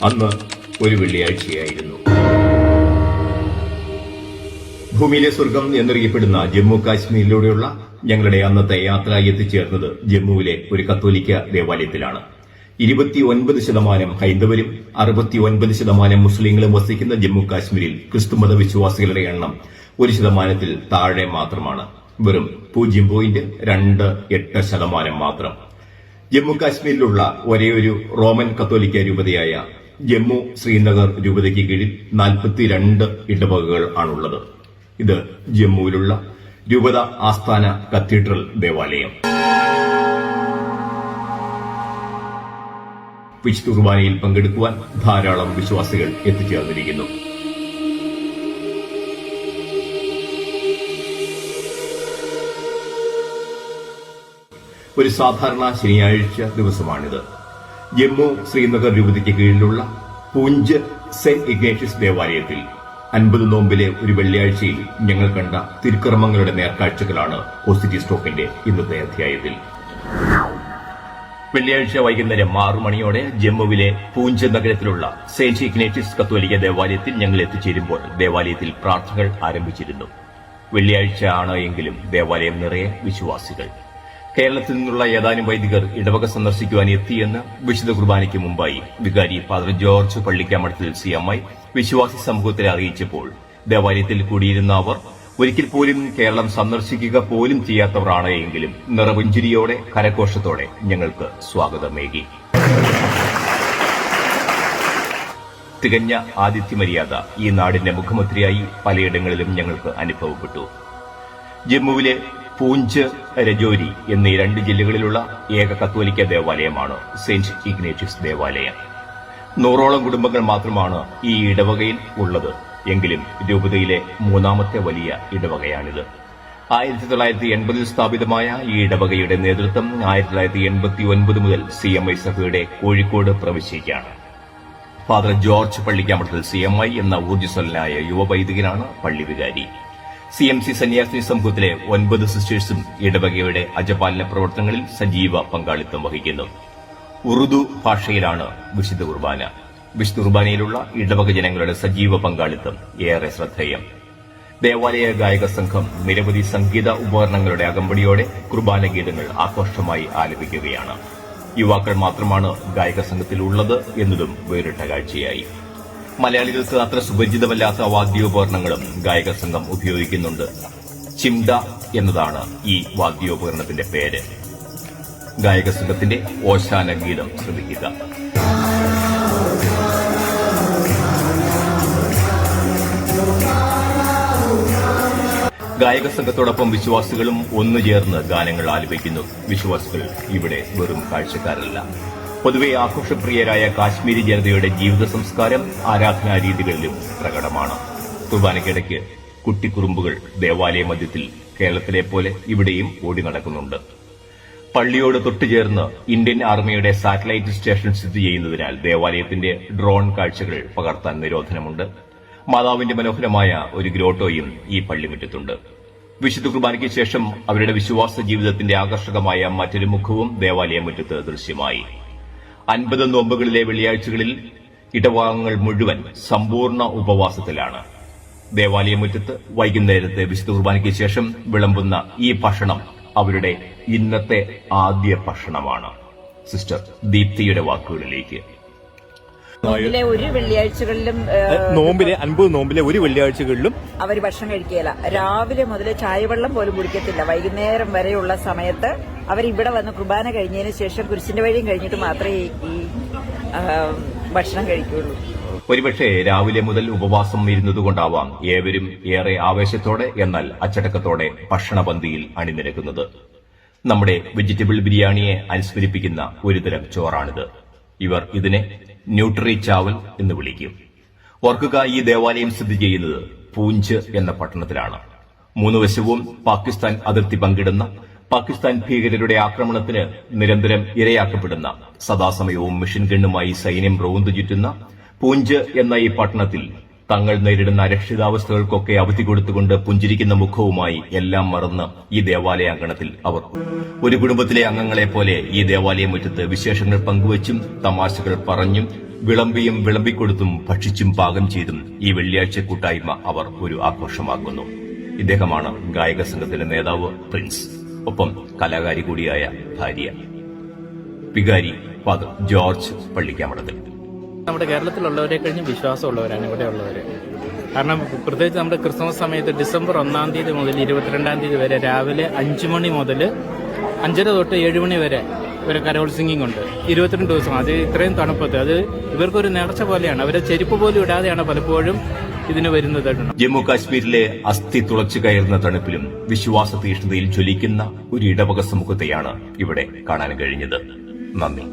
അന്ന് ഒരു വെള്ളിയാഴ്ചയായിരുന്നു. ഭൂമിയിലെ സ്വർഗം എന്നറിയപ്പെടുന്ന ജമ്മു കാശ്മീരിലൂടെയുള്ള ഞങ്ങളുടെ അന്നത്തെ യാത്ര എത്തിച്ചേർന്നത് ജമ്മുവിലെ ഒരു കത്തോലിക്ക ദേവാലയത്തിലാണ്. 29% ഹൈന്ദവരും 69% മുസ്ലിങ്ങളും വസിക്കുന്ന ജമ്മു കാശ്മീരിൽ ക്രിസ്തുമത വിശ്വാസികളുടെ എണ്ണം 1% താഴെ മാത്രമാണ്. വെറും 0.28% മാത്രം. ജമ്മു കാശ്മീരിലുള്ള ഒരേയൊരു റോമൻ കത്തോലിക്ക രൂപതയായ ജമ്മു ശ്രീനഗർ രൂപതയ്ക്ക് കീഴിൽ 42 ഇടവകകൾ ആണുള്ളത്. ഇത് ജമ്മുവിലുള്ള രൂപത ആസ്ഥാന കത്തീഡ്രൽ ദേവാലയം. വിശുദ്ധ കുർബാനയിൽ പങ്കെടുക്കുവാൻ ധാരാളം വിശ്വാസികൾ എത്തിച്ചേർന്നിരിക്കുന്നു. ഒരു സാധാരണ ശനിയാഴ്ച ദിവസമാണിത്. ജമ്മു ശ്രീനഗർ രൂപതയ്ക്ക് കീഴിലുള്ള പൂഞ്ച് സെന്റ് ഇഗ്നേഷ്യസ് ദേവാലയത്തിൽ 50 നോമ്പിലെ ഒരു വെള്ളിയാഴ്ചയിൽ ഞങ്ങൾ കണ്ട തിരുക്കർമ്മങ്ങളുടെ നേർക്കാഴ്ചകളാണ് പോസിറ്റീവ് സ്റ്റോക്കിന്റെ ഇന്നത്തെ അധ്യായത്തിൽ. വെള്ളിയാഴ്ച വൈകുന്നേരം 6 മണിയോടെ ജമ്മുവിലെ പൂഞ്ച് നഗരത്തിലുള്ള സെന്റ് ഇഗ്നേഷ്യസ് കത്തോലിക്ക ദേവാലയത്തിൽ ഞങ്ങൾ എത്തിച്ചേരുമ്പോൾ ദേവാലയത്തിൽ പ്രാർത്ഥനകൾ ആരംഭിച്ചിരുന്നു. വെള്ളിയാഴ്ച ആണ് എങ്കിലും ദേവാലയം നിറയെ വിശ്വാസികൾ. കേരളത്തിൽ നിന്നുള്ള ഏതാനും വൈദികർ ഇടവക സന്ദർശിക്കുവാൻ എത്തിയെന്ന് വിശുദ്ധ കുർബാനയ്ക്ക് മുമ്പായി വികാരി ഫാദർ ജോർജ് പള്ളിക്കാമഠത്തിൽ CMI വിശ്വാസി സമൂഹത്തെ അറിയിച്ചപ്പോൾ ദേവാലയത്തിൽ കൂടിയിരുന്ന അവർ ഒരിക്കൽ പോലും കേരളം സന്ദർശിക്കുക പോലും ചെയ്യാത്തവരാണ് എങ്കിലും നിറപുഞ്ചിരിയോടെ കരഘോഷത്തോടെ ഞങ്ങൾക്ക് സ്വാഗതമേകി. തികഞ്ഞ ആതിഥ്യമര്യാദ ഈ നാടിന്റെ മുഖമുദ്രയായി പലയിടങ്ങളിലും ഞങ്ങൾക്ക് അനുഭവപ്പെട്ടു. ജമ്മുവിലെ പൂഞ്ച്, രജോരി എന്നീ 2 ജില്ലകളിലുള്ള ഏക കത്തോലിക്ക ദേവാലയമാണ് സെന്റ് ഇഗ്നേഷ്യസ് ദേവാലയം. 100ഓളം കുടുംബങ്ങൾ മാത്രമാണ് ഈ ഇടവകയിൽ ഉള്ളത്. എങ്കിലും രൂപതയിലെ 3ാമത്തെ വലിയ ഇടവകയാണിത്. 1980 സ്ഥാപിതമായ ഈ ഇടവകയുടെ നേതൃത്വം 1989 മുതൽ CMI സഭയുടെ കോഴിക്കോട് പ്രവിശ്യയ്ക്കാണ്. ഫാദർ ജോർജ് പള്ളിക്കാമഠത്തിൽ CMI എന്ന ഊർജ്ജസ്വലനായ യുവവൈദികനാണ് പള്ളി വികാരി. CMC സന്യാസിനി സമൂഹത്തിലെ 9 സിസ്റ്റേഴ്സും ഇടവകയുടെ അജപാലന പ്രവർത്തനങ്ങളിൽ സജീവ പങ്കാളിത്തം വഹിക്കുന്നു. ഉറുദു ഭാഷയിലാണ് വിശുദ്ധ കുർബാന. വിശുദ്ധ കുർബാനയിലുള്ള ഇടവക ജനങ്ങളുടെ സജീവ പങ്കാളിത്തം ഏറെ ശ്രദ്ധേയം. ദേവാലയ ഗായക സംഘം നിരവധി സംഗീത ഉപകരണങ്ങളുടെ അകമ്പടിയോടെ കുർബാന ഗീതങ്ങൾ ആഘോഷമായി ആലപിക്കുകയാണ്. യുവാക്കൾ മാത്രമാണ് ഗായക സംഘത്തിലുള്ളത് എന്നതും വേറിട്ട കാഴ്ചയായി. മലയാളികൾക്ക് അത്ര സുപരിചിതമല്ലാത്ത വാദ്യോപകരണങ്ങളും ഗായക സംഘം ഉപയോഗിക്കുന്നുണ്ട്. ചിംഡ എന്നതാണ് ഈ വാദ്യോപകരണത്തിന്റെ പേര്. ഗായക സംഘത്തിന്റെ ഓശാന ഗീതം ശ്രദ്ധിക്കുക. ഗായക സംഘത്തോടൊപ്പം വിശ്വാസികളും ഒന്നുചേർന്ന് ഗാനങ്ങൾ ആലപിക്കുന്നു. വിശ്വാസികൾ ഇവിടെ വെറും കാഴ്ചക്കാരല്ല. പൊതുവെ ആഘോഷപ്രിയരായ കാശ്മീരി ജനതയുടെ ജീവിത സംസ്കാരം ആരാധനാ രീതികളിലും പ്രകടമാണ്. കുർബാനയ്ക്കിടയ്ക്ക് കുട്ടിക്കുറുമ്പുകൾ ദേവാലയ മധ്യത്തിൽ കേരളത്തിലെ പോലെ ഇവിടെയും ഓടി നടക്കുന്നുണ്ട്. പള്ളിയോട് തൊട്ടുചേർന്ന് ഇന്ത്യൻ ആർമിയുടെ സാറ്റലൈറ്റ് സ്റ്റേഷൻ സ്ഥിതി ചെയ്യുന്നതിനാൽ ദേവാലയത്തിന്റെ ഡ്രോൺ കാഴ്ചകൾ പകർത്താൻ നിരോധനമുണ്ട്. മാതാവിന്റെ മനോഹരമായ ഒരു ഗ്രോട്ടോയും ഈ പള്ളിമുറ്റത്തുണ്ട്. വിശുദ്ധ കുർബാനയ്ക്ക് ശേഷം അവരുടെ വിശ്വാസ ജീവിതത്തിന്റെ ആകർഷകമായ മറ്റൊരു മുഖവും ദേവാലയ മുറ്റത്ത് ദൃശ്യമായി. 50 നോമ്പുകളിലെ വെള്ളിയാഴ്ചകളിൽ ഇടവകങ്ങൾ മുഴുവൻ സമ്പൂർണ്ണ ഉപവാസത്തിലാണ്. ദേവാലയ മുറ്റത്ത് വൈകുന്നേരത്തെ വിശുദ്ധ കുർബാനയ്ക്ക് ശേഷം വിളമ്പുന്ന ഈ ഭക്ഷണം അവരുടെ ഇന്നത്തെ ആദ്യ ഭക്ഷണമാണ്. സിസ്റ്റർ ദീപ്തിയുടെ വാക്കുകളിലേക്ക്. ഒരു വെള്ളിയാഴ്ചകളിലും 50 നോമ്പിലെ ഒരു വെള്ളിയാഴ്ചകളിലും അവർ ഭക്ഷണം കഴിക്കുകയില്ല. രാവിലെ മുതൽ ചായവെള്ളം പോലും കുടിക്കത്തില്ല. വൈകുന്നേരം വരെയുള്ള സമയത്ത് അവരിവിടെ വന്ന് കുർബാന കഴിഞ്ഞതിന് ശേഷം കുരിശിന്റെ വഴിയും കഴിഞ്ഞിട്ട് മാത്രമേ ഈ ഭക്ഷണം കഴിക്കുകയുള്ളൂ. ഒരുപക്ഷെ രാവിലെ മുതൽ ഉപവാസം ഇരുന്നതുകൊണ്ടാവാം ഏവരും ഏറെ ആവേശത്തോടെ എന്നാൽ അച്ചടക്കത്തോടെ ഭക്ഷണപന്തിയിൽ അണിനിരക്കുന്നത്. നമ്മുടെ വെജിറ്റബിൾ ബിരിയാണിയെ അനുസ്മരിപ്പിക്കുന്ന ഒരുതരം ചോറാണിത്. ഇവർ ഇതിനെ ന്യൂട്രി ചാവൽ എന്ന് വിളിക്കും. ഓർക്കുക, ഈ ദേവാലയം സ്ഥിതി ചെയ്യുന്നത് പൂഞ്ച് എന്ന പട്ടണത്തിലാണ്. 3 വശവും പാകിസ്ഥാൻ അതിർത്തി പങ്കിടുന്ന, പാകിസ്ഥാൻ ഭീകരരുടെ ആക്രമണത്തിന് നിരന്തരം ഇരയാക്കപ്പെടുന്ന, സദാസമയവും മിഷൻ ഗണ്ണുമായി സൈന്യം റോന്തു ചുറ്റുന്ന പൂഞ്ച് എന്ന ഈ പട്ടണത്തിൽ തങ്ങൾ നേരിടുന്ന അരക്ഷിതാവസ്ഥകൾക്കൊക്കെ അവധി കൊടുത്തുകൊണ്ട് പുഞ്ചിരിക്കുന്ന മുഖവുമായി എല്ലാം മറന്ന് ഈ ദേവാലയാങ്കണത്തിൽ അവർ ഒരു കുടുംബത്തിലെ അംഗങ്ങളെപ്പോലെ ഈ ദേവാലയ മുറ്റത്ത് വിശേഷങ്ങൾ പങ്കുവച്ചും തമാശകൾ പറഞ്ഞും വിളമ്പിയും വിളമ്പിക്കൊടുത്തും ഭക്ഷിച്ചും പാകം ചെയ്തും ഈ വെള്ളിയാഴ്ച കൂട്ടായ്മ അവർ ഒരു ആഘോഷമാക്കുന്നു. ഇദ്ദേഹമാണ് ഗായക സംഘത്തിലെ നേതാവ് പ്രിൻസ്, ഒപ്പം കലാകാരി കൂടിയായ ഭാര്യ വികാരി ഫാദർ ജോർജ് പള്ളിക്കാമടത്തിൽ. നമ്മുടെ കേരളത്തിലുള്ളവരെ കഴിഞ്ഞ് വിശ്വാസമുള്ളവരാണ് ഇവിടെ ഉള്ളവർ. കാരണം പ്രത്യേകിച്ച് നമ്മുടെ ക്രിസ്മസ് സമയത്ത് ഡിസംബർ 1 തീയതി മുതൽ 22 തീയതി വരെ രാവിലെ 5 മണി മുതൽ 5:30 തൊട്ട് 7 മണി വരെ ഇവരെ കരോൾ സിംഗിങ് ഉണ്ട്. 22 ദിവസം. അത് ഇത്രയും തണുപ്പത്ത് അത് ഇവർക്കൊരു നേർച്ച പോലെയാണ്. അവരെ ചെരുപ്പ് പോലും ഇടാതെയാണ് പലപ്പോഴും ഇതിന് വരുന്നത്. ജമ്മു കാശ്മീരിലെ അസ്ഥി തുളച്ചു കയറുന്ന തണുപ്പിലും വിശ്വാസ തീഷ്ണതയിൽ ജ്വലിക്കുന്ന ഒരു ഇടവക സമൂഹത്തെയാണ് ഇവിടെ കാണാൻ കഴിഞ്ഞത്. നന്ദി.